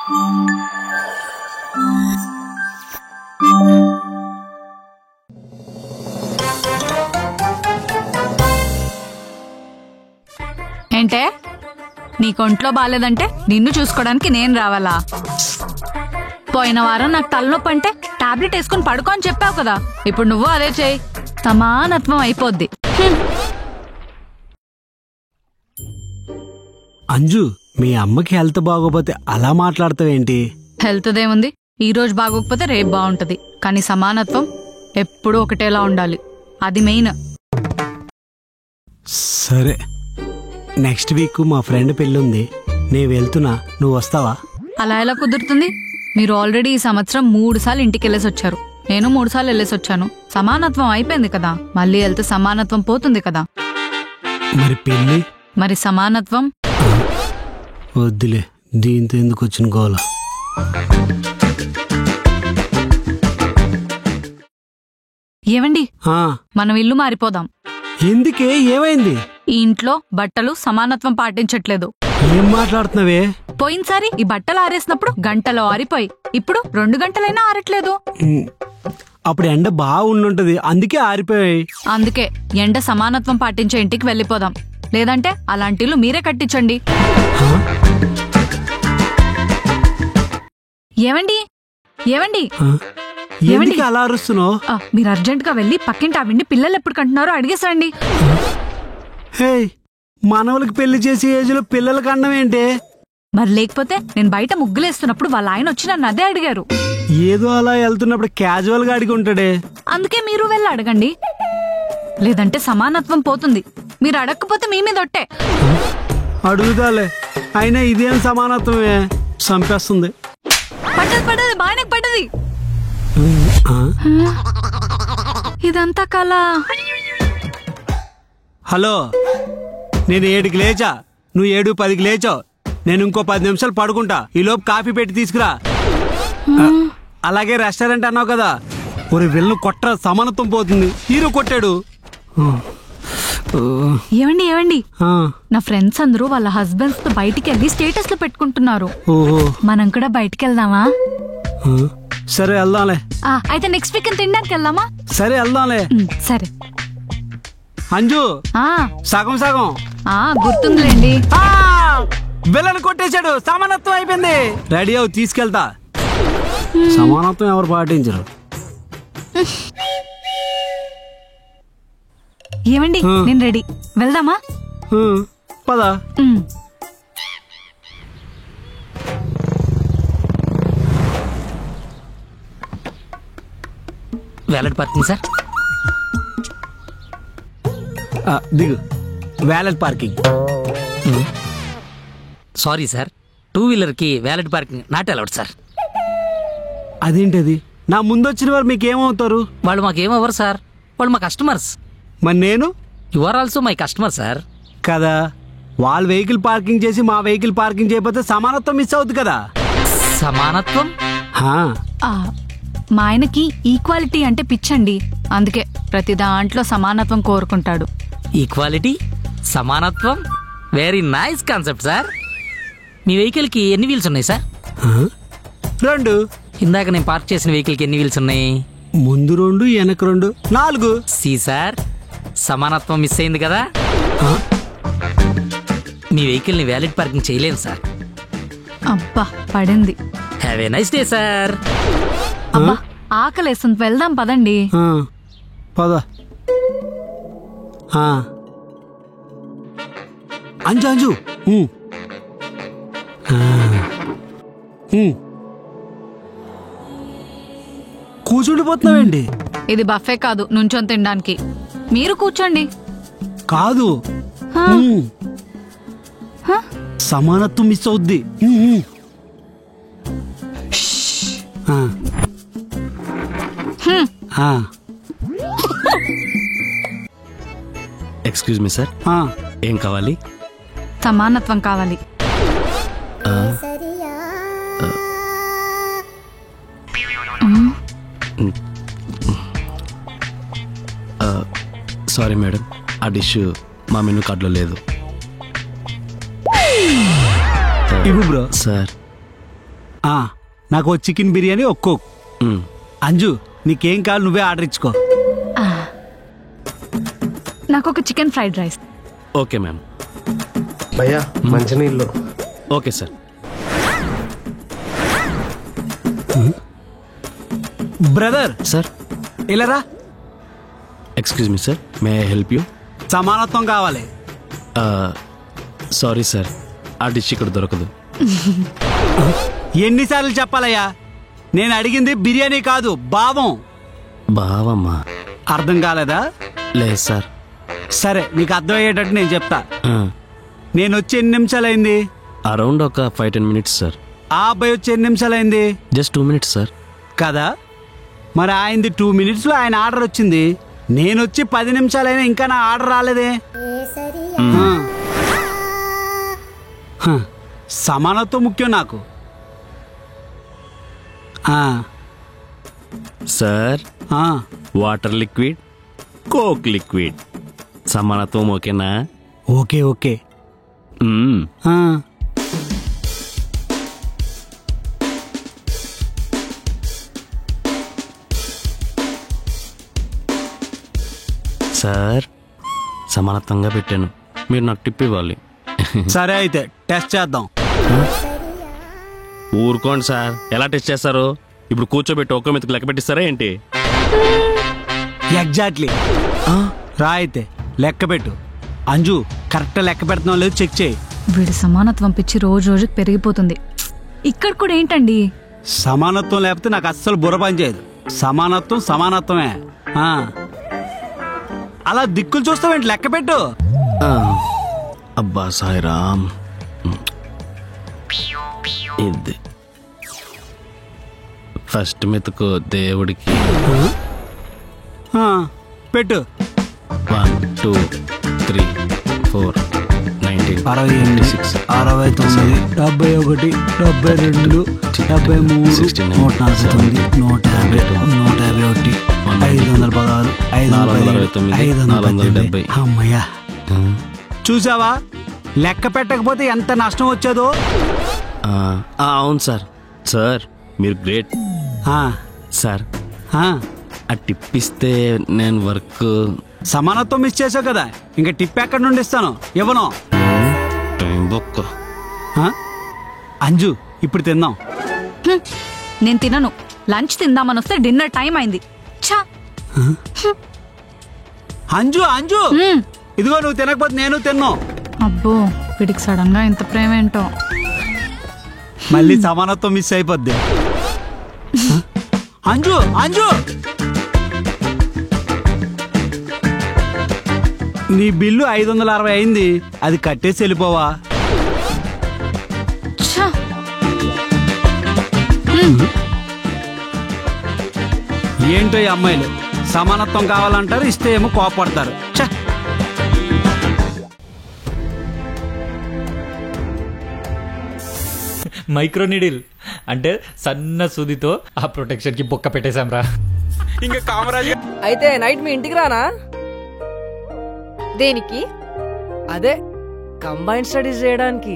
ఏంటే నీకొంట్లో బాలేదంటే నిన్ను చూసుకోవడానికి నేను రావాలా? పోయిన వారం నాకు తలనొప్పి అంటే టాబ్లెట్ వేసుకుని పడుకో అని చెప్పావు కదా, ఇప్పుడు నువ్వు అదే చేయి, సమానత్వం అయిపోద్ది. అంజు, మీ అమ్మకి హెల్త్ బాగోపోతే అలా మాట్లాడతావేంటి? హెల్త్ దేముంది, ఈ రోజు బాగోకపోతే రేపు బాగుంటది, కానీ సమానత్వం ఎప్పుడూ ఒకటేలా ఉండాలి, అది మెయిన్. సరే, నెక్స్ట్ వీక్ మా ఫ్రెండ్ పెళ్ళుంది, నేను వెళ్తున్నా, నువ్వు వస్తావా? అలా ఎలా కుదురుతుంది? మీరు ఆల్రెడీ ఈ సంవత్సరం 3 సార్లు ఇంటికి వెళ్ళేసి వచ్చారు, నేను 3 సార్లు వెళ్ళేసి వచ్చాను. సమానత్వం అయిపోయింది కదా, మళ్ళీ వెళ్తే సమానత్వం పోతుంది కదా. మరి పెళ్ళి? మరి సమానత్వం వద్దులే, దీంతో ఎందుకు వచ్చిన గోల. ఏవండి, మనం ఇల్లు మారిపోదాం. ఎందుకే, ఏమైంది? ఈ ఇంట్లో బట్టలు సమానత్వం పాటించట్లేదు. ఏం మాట్లాడుతున్నావే? పోయినసారి ఈ బట్టలు ఆరేసినప్పుడు గంటలో ఆరిపోయి, ఇప్పుడు 2 గంటలైనా ఆరట్లేదు. అప్పుడు ఎండ బాగా ఉండుంటది, అందుకే ఆరిపోయాయి. అందుకే ఎండ సమానత్వం పాటించే ఇంటికి వెళ్ళిపోదాం, లేదంటే అలాంటి ఇల్లు మీరే కట్టించండి. ఏవండి ఏవండి ఏవండి అలా అరుస్తున్నావు? మీరు అర్జెంట్ గా వెళ్ళి పక్కింటి ఆవిడ్ని పిల్లలు ఎప్పుడు కంటున్నారో అడిగేసండి. హే, మనవలకి పెళ్లి చేసే ఏజ్ లో పిల్లలకి అన్నం ఏంటి? మరి లేకపోతే నేను బయట ముగ్గులేస్తున్నప్పుడు వాళ్ళ ఆయన వచ్చి నన్ను అదే అడిగారు. ఏదో అలా వెళ్తున్నప్పుడు క్యాజువల్ గా అడిగి ఉంటాడే. అందుకే మీరు వెళ్ళి అడగండి, లేదంటే సమానత్వం పోతుంది. మీరు అడగకపోతే మీ మీద ఒట్టే. అడుగుదాలే, అయినా ఇదేం సమానత్వమే, చంపేస్తుంది. పడ్డది పడ్డది, బాగానే పడ్డది. ఇదంతా కళ. హలో, నేను 7కి లేచా, నువ్వు 7:10కి లేచావు. నేను ఇంకో 10 నిమిషాలు పడుకుంటా, ఈలోపు కాఫీ పెట్టి తీసుకురా. అలాగే రెస్టారెంట్ అన్నావు కదా, ఒరే వెళ్ళను కొట్ట, సమానత్వం పోతుంది. హీరో కొట్టాడు. ఏవండి ఏవండి, నా ఫ్రెండ్స్ అందరూ వాళ్ళ హస్బెండ్స్ తో బయటికి వెళ్ళి స్టేటస్ లో పెట్టుకుంటున్నారు. మనం కూడా బయటికి వెళ్దామా? సరే వెళ్దాంలే. అయితే నెక్స్ట్ వీక్ తినడానికి వెళ్దామా? సరే వెళ్దాంలే. సరే అంజు, సగం సగం గుర్తుందిలేండి. బిల్లను కొట్టేశాడు, సమానత్వం అయిపోయింది. రెడీ అవు, తీసుకెళ్తా. సమానత్వం ఎవరు పాటించరు. ఏమండి, నేను రెడీ, వెళ్దామా? పదా. Valet parking sir. దిగు, valet parking. Sorry sir, 2 wheeler కి valet parking not allowed sir. అదేంటది? నా ముందొచ్చిన వారు మీకేమవుతారు? వాళ్ళు మాకేమవ్వరు సార్, వాళ్ళు మా కస్టమర్స్. మరి నేను? You are also my customer sir. కదా, వాళ్ళ వెహికల్ పార్కింగ్ చేసి మా వెహికల్ పార్కింగ్ చేయకపోతే సమానత్వం మిస్ అవుతుంది కదా. సమానత్వం? మా ఆయనకి ఈక్వాలిటీ అంటే పిచ్చండి, అందుకే ప్రతి దాంట్లో సమానత్వం కోరుకుంటాడు. ఈక్వాలిటీ, సమానత్వం, వెరీ నైస్ కాన్సెప్ట్ సార్. మీ వెహికల్ కి ఎన్ని వీల్స్ ఉన్నాయి సార్? 2. ఇందాక నేను పార్క్ చేసిన వెహికల్ కి ఎన్ని వీల్స్ ఉన్నాయి? ముందు 2, వెనక 2, 4. సి సార్, సమానత్వం మిస్ అయింది కదా. మీ వెహికల్ ని వ్యాలిడ్ పార్కింగ్ చేయలేను సార్. అబ్బా పడింది. Have a nice day sir. అబ్బా ఆకలేస్తుంది, వెళ్దాం పదండి. పద. అంజు అంజు, కూర్చుండిపోతున్నావేంటి? ఇది బఫే కాదు, నుంచొని తినడానికి. మీరు కూర్చోండి. కాదు, సమానత్వం మిస్ అవుద్ది. ఎక్స్క్యూజ్ మీ సార్, ఏం కావాలి? సమానత్వం కావాలి. సారీ మేడం, ఆ డిష్ మా మెనూ కార్డులో లేదు. ఇవ్వు బ్రో. సార్, నాకు చికెన్ బిర్యానీ ఒక్కో. మ్మ్. అంజు నీకేం కావాలి నువ్వే ఆర్డర్ ఇచ్చుకో. నాకు ఒక chicken fried rice. Okay ma'am. భయ్యా మంచినీళ్ళు. Okay sir. బ్రదర్ సార్ ఇలా రా. Excuse me sir, may I help you? సమానత్వం కావాలి. సారీ సార్, ఆ డిష్ ఇక్కడ దొరకదు. ఎన్నిసార్లు చెప్పాలయ్యా, నేను అడిగింది బిర్యానీ కాదు భావం. బావమ్మా. అర్థం కాలేదా? లేదు సార్. సరే నీకు అర్థమయ్యేటట్టు నేను చెప్తా. ఆ, నేను వచ్చి ఎన్ని నిమిషాలైంది? అరౌండ్ ఒక 5-10 minutes సార్. ఆ అబ్బాయి వచ్చి ఎన్ని నిమిషాలైంది? Just 2 minutes sir. కదా మరి ఆయనది 2 minutes ఆయన ఆర్డర్ వచ్చింది. నేను వచ్చి 10 నిమిషాలైనా ఇంకా నా ఆర్డర్ రాలేదే. హ, సమానత్వం ముఖ్యం నాకు. Sir water liquid, coke liquid, సమానత్వం ఓకేనా? Okay okay. మ్మ్. సార్ సమానత్వంగా పెట్టాను, మీరు నాకు టిప్ ఇవ్వాలి. సరే అయితే టెస్ట్ చేద్దాం. ఊరుకోండి సార్, ఎలా టెస్ట్ చేస్తారు? ఇప్పుడు కూర్చోబెట్టి ఒక్క మీదకి లెక్క పెట్టిస్తారా ఏంటి? ఎగ్జాక్ట్లీ. రా అయితే లెక్క పెట్టు. అంజు కరెక్ట్ లెక్క పెడుతున్నావు లేదు చెక్ చేయి. వీడి సమానత్వం పిచ్చి రోజు రోజుకి పెరిగిపోతుంది. ఇక్కడ కూడా ఏంటండి? సమానత్వం లేకపోతే నాకు అస్సలు బుర్ర పని చేయదు. సమానత్వం సమానత్వమే. అలా దిక్కులు చూస్తావేంటి, లెక్క పెట్టు. అబ్బా సాయిరామ్. ఇది ఫస్ట్ మెతుకు దేవుడికి. పెట్టు. 1 2 3 4 19 68 69 71 72 73 149 150 151 570 అమ్మయ్యా. చూసావా లెక్క పెట్టకపోతే ఎంత నష్టం వచ్చేదో. అవును సార్. సార్ మీరు గ్రేట్ సార్. ఆ టిప్ ఇస్తే నేను వర్క్. సమానత్వం మిస్ చేసావు కదా, ఇంకా టిప్ ఎక్కడి నుండి ఇస్తాను? ఇవ్వను. అంజు ఇప్పుడు తిందాం. నేను తినను. లంచ్ తిందామని వస్తే డిన్నర్ టైం అయింది. ఛా. అంజు అంజు ఇదిగో నువ్వు తినకపోతే నేను తిన్నావు. అబ్బో వీడికి సడన్ గా ఇంత ప్రేమ ఏంటో. మళ్ళీ సమానత్వం మిస్ అయిపోద్ది. అంజు అంజు నీ బిల్లు 560 అయింది, అది కట్టేసి వెళ్ళిపోవా. ఛా. ఏంటో ఈ అమ్మాయిలు సమానత్వం కావాలంటారు, ఇస్తే ఏమో కోపడతారు. ఛ. మైక్రో నీడిల్ అంటే సన్న సూదితో ఆ ప్రొటెక్షన్ కి బొక్క పెట్టేశాం రా. ఇంకా కామరాజ్ అయితే నైట్ మీ ఇంటికి రానా? దేనికి? అదే కంబైన్డ్ స్టడీస్ చేయడానికి.